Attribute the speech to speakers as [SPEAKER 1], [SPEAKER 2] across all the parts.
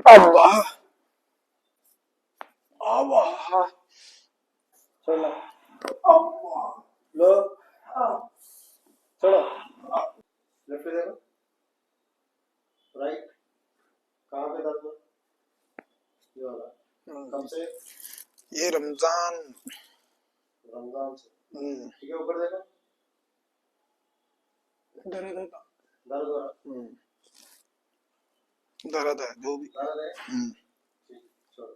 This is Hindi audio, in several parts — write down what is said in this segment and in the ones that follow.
[SPEAKER 1] अल्लाह अल्लाह
[SPEAKER 2] छोड़ना लो छोड़ो लेफ्ट देखो राइट कहाँ पे दर्द हुआ ये वाला कब से
[SPEAKER 1] ये रमजान
[SPEAKER 2] से ठीक है ऊपर देखो
[SPEAKER 1] दर्द
[SPEAKER 2] दर्द हो रहा
[SPEAKER 1] दर्द है जो भी
[SPEAKER 2] दर्द है ठीक छोड़ो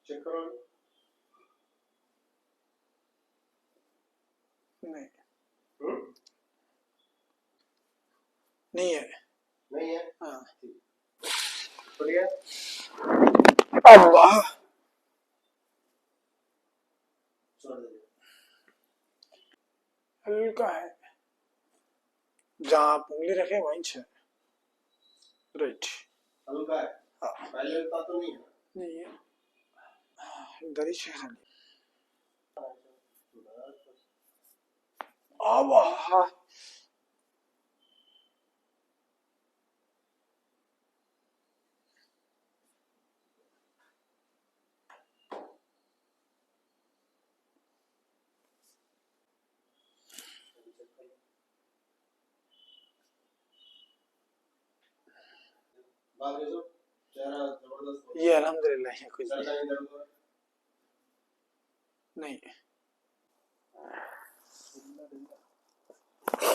[SPEAKER 2] चेक करो
[SPEAKER 1] नहीं नहीं है
[SPEAKER 2] नहीं है
[SPEAKER 1] हाँ
[SPEAKER 2] बढ़िया
[SPEAKER 1] अल्लाह
[SPEAKER 2] छोड़ दीजिए
[SPEAKER 1] हल्का है जहाँ आप उंगली रखे वहीं से राइट
[SPEAKER 2] हल्का है
[SPEAKER 1] हाँ
[SPEAKER 2] पहले का तो नहीं है
[SPEAKER 1] नहीं है इधर ही से खाली अल्लाह
[SPEAKER 2] बाकी सब चेहरा जबरदस्त
[SPEAKER 1] ये अल्हम्दुलिल्लाह है कुछ
[SPEAKER 2] चेहरा नहीं दर्द हो
[SPEAKER 1] नहीं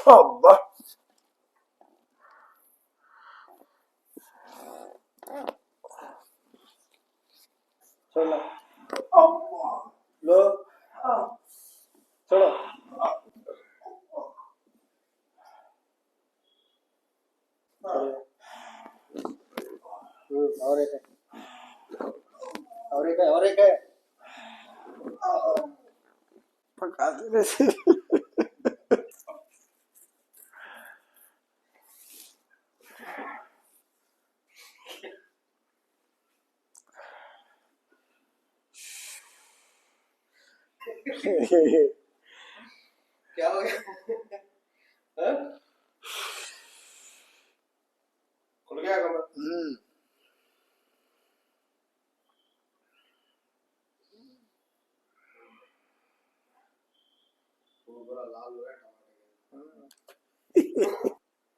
[SPEAKER 1] अल्लाह
[SPEAKER 2] छोड़ना लो छोड़ो और एक है और एक है और एक है
[SPEAKER 1] पका दे से
[SPEAKER 2] क्या हो गया हैं खुल गया कमर